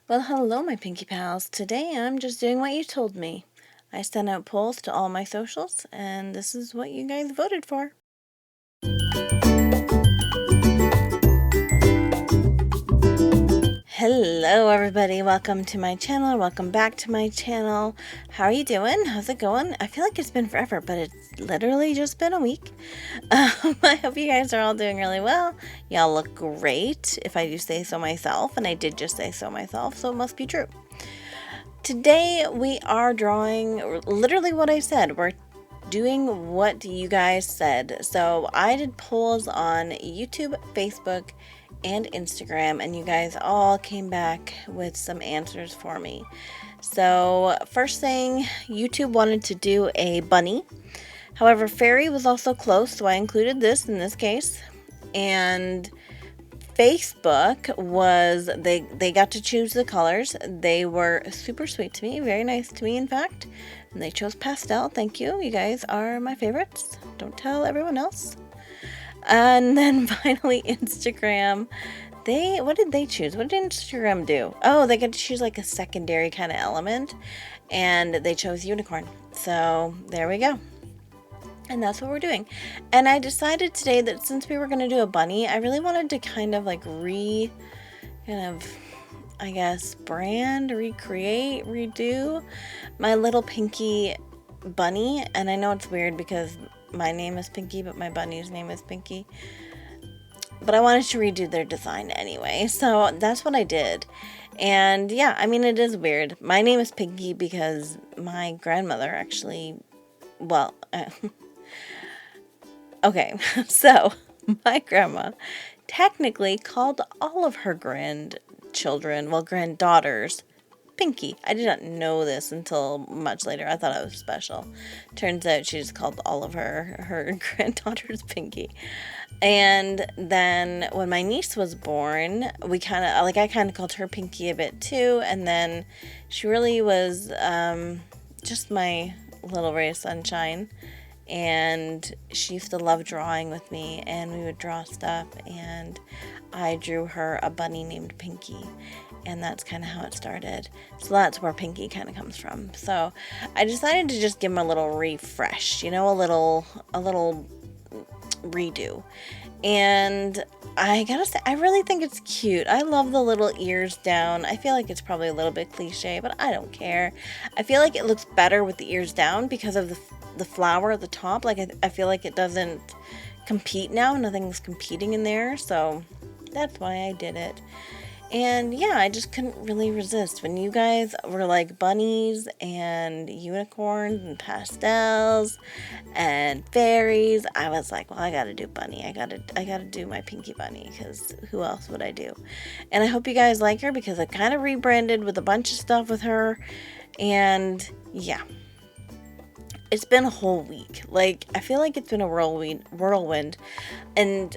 Well, hello, my Pinky Pals. Today I'm just doing what you told me. I sent out polls to all my socials, and this is what you guys voted for. Hello, everybody. Welcome to my channel. Welcome back to my channel. How are you doing? How's it going? I feel like it's been forever, but it's literally just been a week. I hope you guys are all doing really well. Y'all look great, if I do say so myself, and I did just say so myself, so it must be true. Today we are drawing literally what I said. We're doing what you guys said. So I did polls on YouTube, Facebook, and Instagram, and you guys all came back with some answers for me. So first thing, YouTube wanted to do a bunny. However, fairy was also close, so I included this in this case. And Facebook was, they got to choose the colors. They were super sweet to me, very nice to me, in fact. And they chose pastel. Thank you. You guys are my favorites. Don't tell everyone else. And then finally, Instagram. What did they choose? What did Instagram do? Oh, they got to choose like a secondary kind of element, and they chose unicorn. So there we go. And that's what we're doing. And I decided today that since we were going to do a bunny, I really wanted to kind of like brand, recreate, redo my little Pinky bunny. And I know it's weird because my name is Pinky, but my bunny's name is Pinky. But I wanted to redo their design anyway. So that's what I did. And yeah, I mean, it is weird. My name is Pinky because my grandmother actually, well, okay, so my grandma technically called all of her granddaughters, Pinky. I did not know this until much later. I thought I was special. Turns out she just called all of her granddaughters Pinky. And then when my niece was born, I kind of called her Pinky a bit too. And then she really was just my little ray of sunshine. And she used to love drawing with me, and we would draw stuff, and I drew her a bunny named Pinky, and that's kind of how it started. So that's where Pinky kind of comes from. So I decided to just give him a little refresh, a little redo. And I gotta say, I really think it's cute. I love the little ears down. I feel like it's probably a little bit cliche, but I don't care. I feel like it looks better with the ears down because of the flower at the top. Like, I feel like it doesn't compete now. Nothing's competing in there, so that's why I did it. And yeah, I just couldn't really resist. When you guys were like bunnies and unicorns and pastels and fairies, I was like, well, I gotta do bunny. I gotta do my Pinky bunny, because who else would I do? And I hope you guys like her, because I kind of rebranded with a bunch of stuff with her. And yeah, it's been a whole week. Like, I feel like it's been a whirlwind. And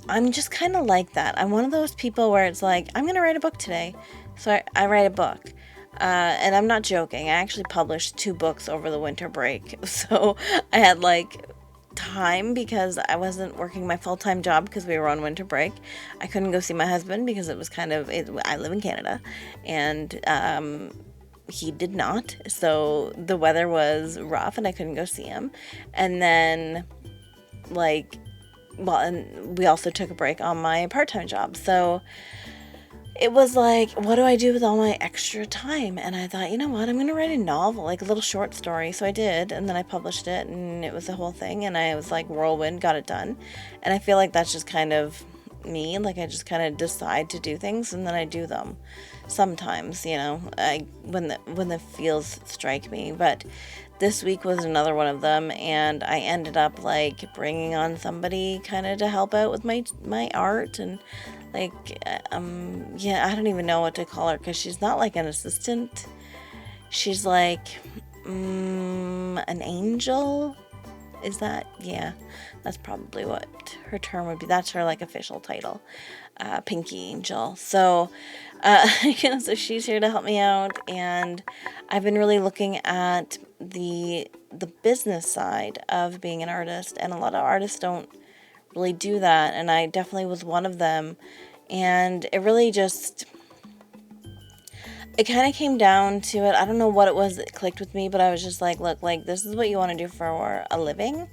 I'm just kind of like that. I'm one of those people where it's like, I'm going to write a book today. So I write a book. And I'm not joking. I actually published 2 books over the winter break. So I had like time because I wasn't working my full-time job because we were on winter break. I couldn't go see my husband because it was I live in Canada. And he did not. So the weather was rough and I couldn't go see him. And then and we also took a break on my part-time job. So it was like, what do I do with all my extra time? And I thought, you know what, I'm going to write a novel, like a little short story. So I did, and then I published it, and it was the whole thing. And I was like, whirlwind, got it done. And I feel like that's just kind of me. Like, I just kind of decide to do things, and then I do them. Sometimes, when the feels strike me. But this week was another one of them, and I ended up like bringing on somebody kind of to help out with my art. And I don't even know what to call her, because she's not like an assistant. She's like an angel. Is that? Yeah, that's probably what her term would be. That's her like official title, Pinky Angel. So so she's here to help me out, and I've been really looking at the business side of being an artist, and a lot of artists don't really do that, and I definitely was one of them. And it really just it kind of came down to it. I don't know what it was that clicked with me, but I was just like, look, like, this is what you want to do for a living.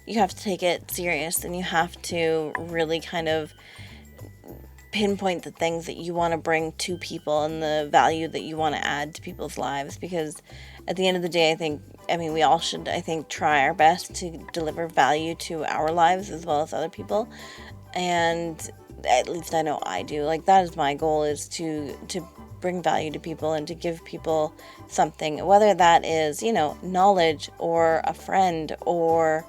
You have to take it serious, and you have to really kind of pinpoint the things that you want to bring to people and the value that you want to add to people's lives, because at the end of the day, I mean, we all should, I think, try our best to deliver value to our lives as well as other people. And at least I know I do. Like, that is my goal, is to bring value to people and to give people something, whether that is, knowledge or a friend or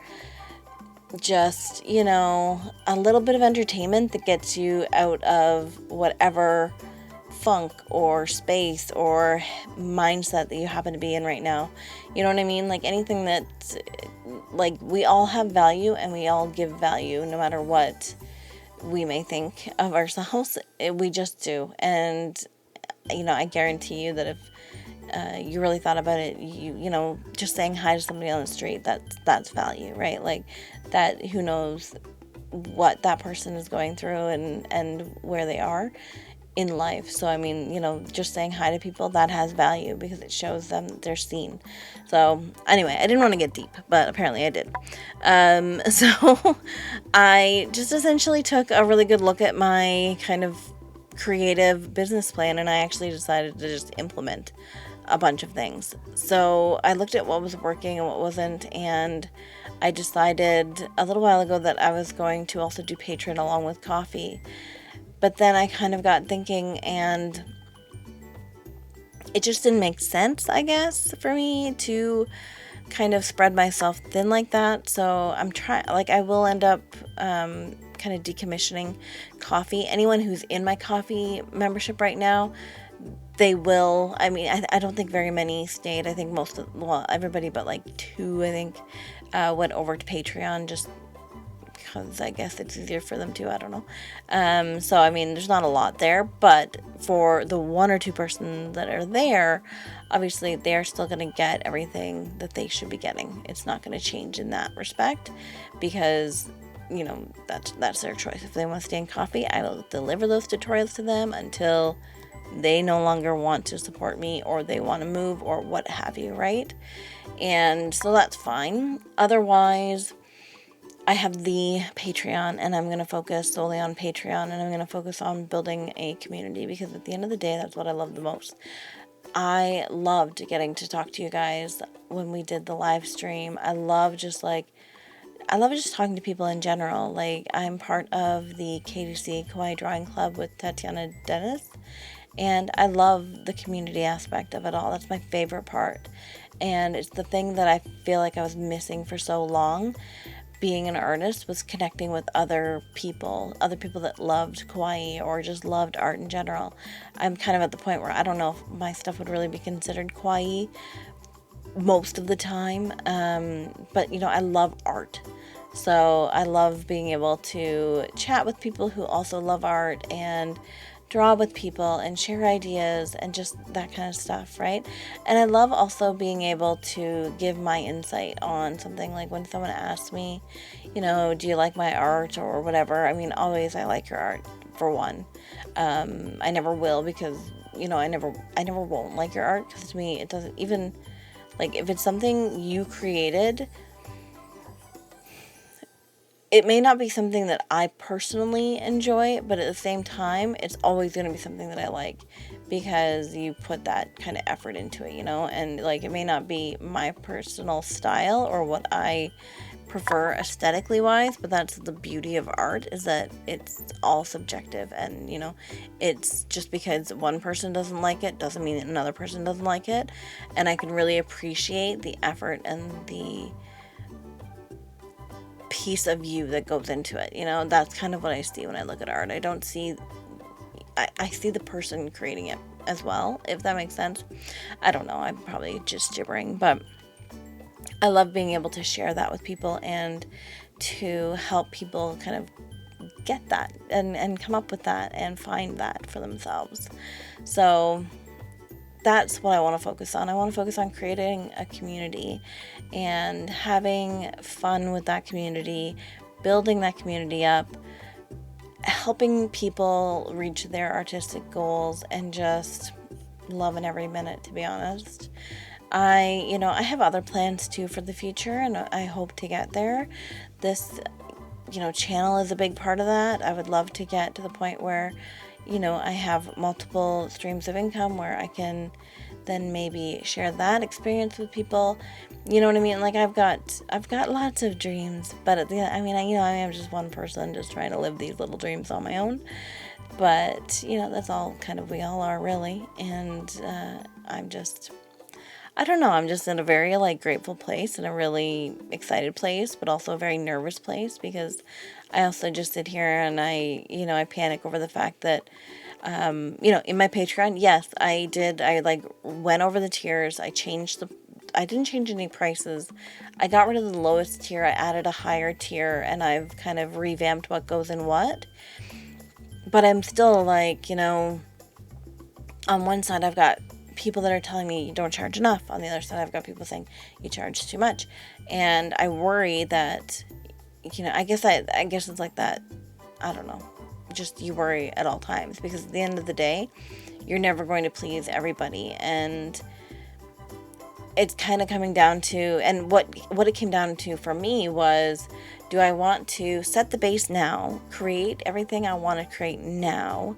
just, a little bit of entertainment that gets you out of whatever funk or space or mindset that you happen to be in right now. You know what I mean? Like, anything that, like, we all have value and we all give value no matter what we may think of ourselves. We just do. And, I guarantee you that if you really thought about it, just saying hi to somebody on the street, that's value, right? Like, that, who knows what that person is going through and where they are in life. So, I mean, just saying hi to people, that has value because it shows them that they're seen. So, anyway, I didn't want to get deep, but apparently I did. So, I just essentially took a really good look at my kind of creative business plan, and I actually decided to just implement a bunch of things. So I looked at what was working and what wasn't, and I decided a little while ago that I was going to also do Patreon along with coffee. But then I kind of got thinking, and it just didn't make sense, I guess, for me to kind of spread myself thin like that. So I'm trying, like, I will end up kind of decommissioning coffee. Anyone who's in my coffee membership right now, they will, I mean, I don't think very many stayed. I think everybody but like 2, I think, went over to Patreon just because I guess it's easier for them to, I don't know. So, I mean, there's not a lot there, but for the 1 or 2 person that are there, obviously they're still going to get everything that they should be getting. It's not going to change in that respect, because that's their choice. If they want to stay in coffee, I will deliver those tutorials to them until they no longer want to support me, or they want to move, or what have you, right? And so that's fine. Otherwise, I have the Patreon, and I'm going to focus solely on Patreon, and I'm going to focus on building a community, because at the end of the day, that's what I love the most. I loved getting to talk to you guys when we did the live stream. I love just talking to people in general. Like, I'm part of the KDC Kawaii Drawing Club with Tatiana Dennis, and I love the community aspect of it all. That's my favorite part. And it's the thing that I feel like I was missing for so long, being an artist, was connecting with other people that loved kawaii or just loved art in general. I'm kind of at the point where I don't know if my stuff would really be considered kawaii most of the time. But, I love art. So I love being able to chat with people who also love art and draw with people and share ideas and just that kind of stuff, right? And I love also being able to give my insight on something. Like, when someone asks me, do you like my art or whatever? I mean, always, I like your art, for one. I never will, because, I never won't like your art, because to me, it doesn't even, like, if it's something you created, it may not be something that I personally enjoy, but at the same time, it's always going to be something that I like, because you put that kind of effort into it, and, like, it may not be my personal style or what I prefer aesthetically wise, but that's the beauty of art, is that it's all subjective, and, it's just because one person doesn't like it doesn't mean that another person doesn't like it, and I can really appreciate the effort and the piece of you that goes into it. That's kind of what I see when I look at art. I don't see, I see the person creating it as well, if that makes sense. I don't know, I'm probably just gibbering, but I love being able to share that with people and to help people kind of get that and come up with that and find that for themselves. So that's what I want to focus on. I want to focus on creating a community and having fun with that community, building that community up, helping people reach their artistic goals, and just loving every minute, to be honest. I have other plans too for the future, and I hope to get there. This, channel is a big part of that. I would love to get to the point where, I have multiple streams of income where I can then maybe share that experience with people. You know what I mean? Like I've got lots of dreams, but at the end, I am just one person just trying to live these little dreams on my own. But, that's all kind of we all are really. And I don't know, I'm just in a very like grateful place and a really excited place, but also a very nervous place because I also just sit here and I panic over the fact that, in my Patreon, yes, I did. I like went over the tiers. I didn't change any prices. I got rid of the lowest tier. I added a higher tier and I've kind of revamped what goes in what. But I'm still like, on one side I've got people that are telling me you don't charge enough. On the other side, I've got people saying you charge too much. And I worry that, I guess it's like that. I don't know. Just you worry at all times because at the end of the day, you're never going to please everybody. And it's kind of coming down to, and what it came down to for me was, do I want to set the base now, create everything I want to create now,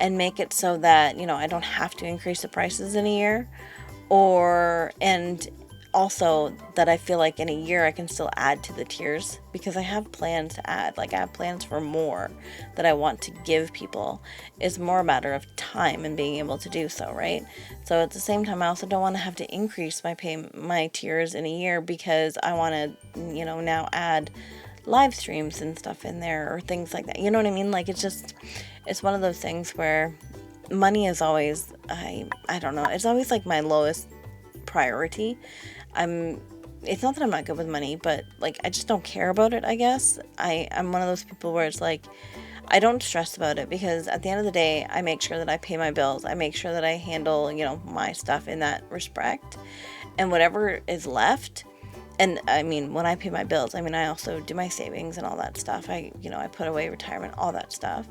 and make it so that, I don't have to increase the prices in a year, and also that I feel like in a year I can still add to the tiers because I have plans to add. Like I have plans for more that I want to give people. It's more a matter of time and being able to do so, right? So at the same time, I also don't want to have to increase my tiers in a year because I want to, now add live streams and stuff in there or things like that. You know what I mean? Like it's one of those things where money is always, I don't know, it's always like my lowest priority. It's not that I'm not good with money, but like I just don't care about it, I guess. I'm one of those people where it's like I don't stress about it because at the end of the day, I make sure that I pay my bills. I make sure that I handle, my stuff in that respect. And whatever is left, and when I pay my bills, I also do my savings and all that stuff. I put away retirement, all that stuff.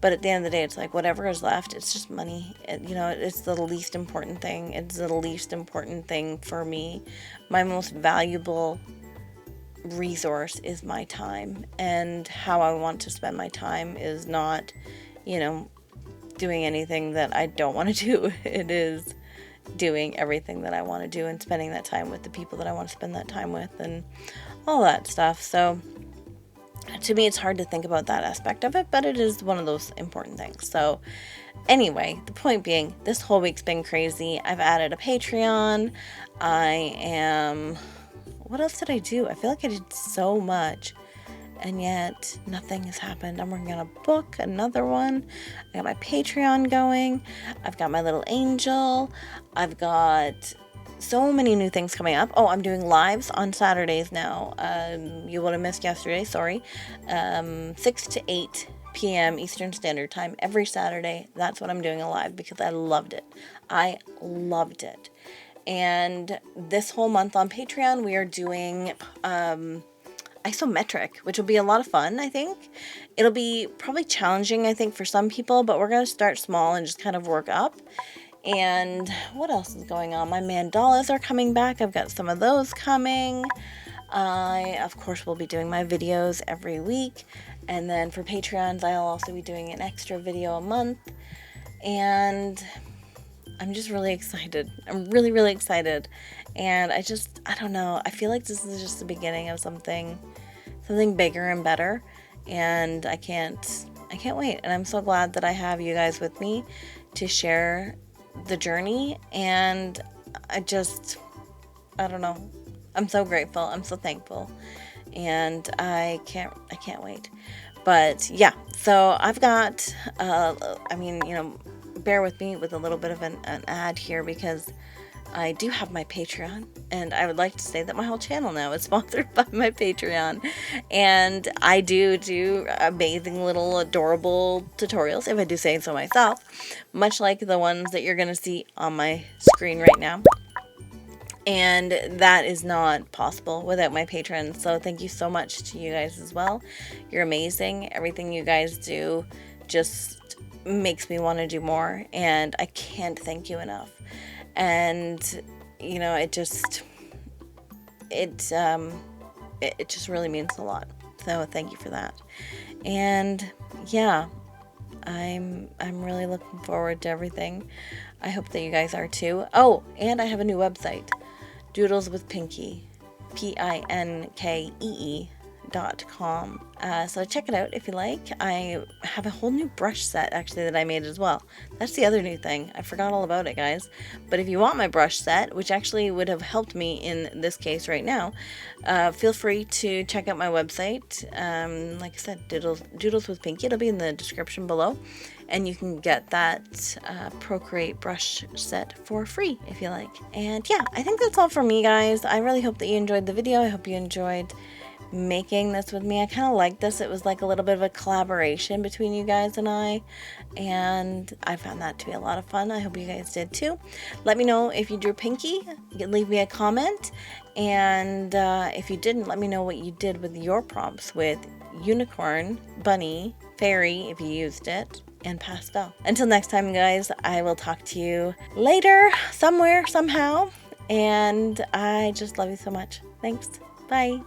But at the end of the day, it's like whatever is left, it's just money. It's the least important thing. It's the least important thing for me. My most valuable resource is my time. And how I want to spend my time is not, doing anything that I don't want to do. It is doing everything that I want to do and spending that time with the people that I want to spend that time with and all that stuff. So to me, it's hard to think about that aspect of it, but it is one of those important things. So anyway, the point being, this whole week's been crazy. I've added a Patreon. What else did I do? I feel like I did so much, and yet nothing has happened. I'm working on a book, another one. I got my Patreon going. I've got my little angel. I've got so many new things coming up. Oh, I'm doing lives on Saturdays now. You would have missed yesterday, sorry. 6 to 8 p.m. Eastern Standard Time every Saturday. That's what I'm doing a live because I loved it. I loved it. And this whole month on Patreon, we are doing isometric, which will be a lot of fun, I think. It'll be probably challenging, I think, for some people, but we're going to start small and just kind of work up. And what else is going on? My mandalas are coming back. I've got some of those coming. I, of course, will be doing my videos every week. And then for Patreons, I'll also be doing an extra video a month. And I'm just really excited. I'm really, really excited. And I don't know. I feel like this is just the beginning of something bigger and better. And I can't wait. And I'm so glad that I have you guys with me to share the journey. And I don't know. I'm so grateful. I'm so thankful. And I can't wait. But yeah, so I've got, bear with me with a little bit of an ad here because I do have my Patreon, and I would like to say that my whole channel now is sponsored by my Patreon, and I do amazing little adorable tutorials, if I do say so myself, much like the ones that you're going to see on my screen right now. And that is not possible without my patrons. So thank you so much to you guys as well. You're amazing. Everything you guys do just makes me want to do more, and I can't thank you enough. And you know, it just really means a lot. So thank you for that. And yeah, I'm really looking forward to everything. I hope that you guys are too. Oh, and I have a new website, Doodles with Pinky, PINKEE.com. So check it out if you like. I have a whole new brush set actually that I made as well. That's the other new thing. I forgot all about it, guys. But if you want my brush set, which actually would have helped me in this case right now, feel free to check out my website. Like I said, Doodles with Pinky. It'll be in the description below. And you can get that Procreate brush set for free if you like. And yeah, I think that's all for me, guys. I really hope that you enjoyed the video. I hope you enjoyed making this with me. I kind of like this. It was like a little bit of a collaboration between you guys and I found that to be a lot of fun. I hope you guys did too. Let me know if you drew Pinky. You can leave me a comment, and if you didn't, let me know what you did with your prompts with unicorn, bunny, fairy if you used it, and pastel. Until next time, guys, I will talk to you later, somewhere, somehow, and I just love you so much. Thanks. Bye.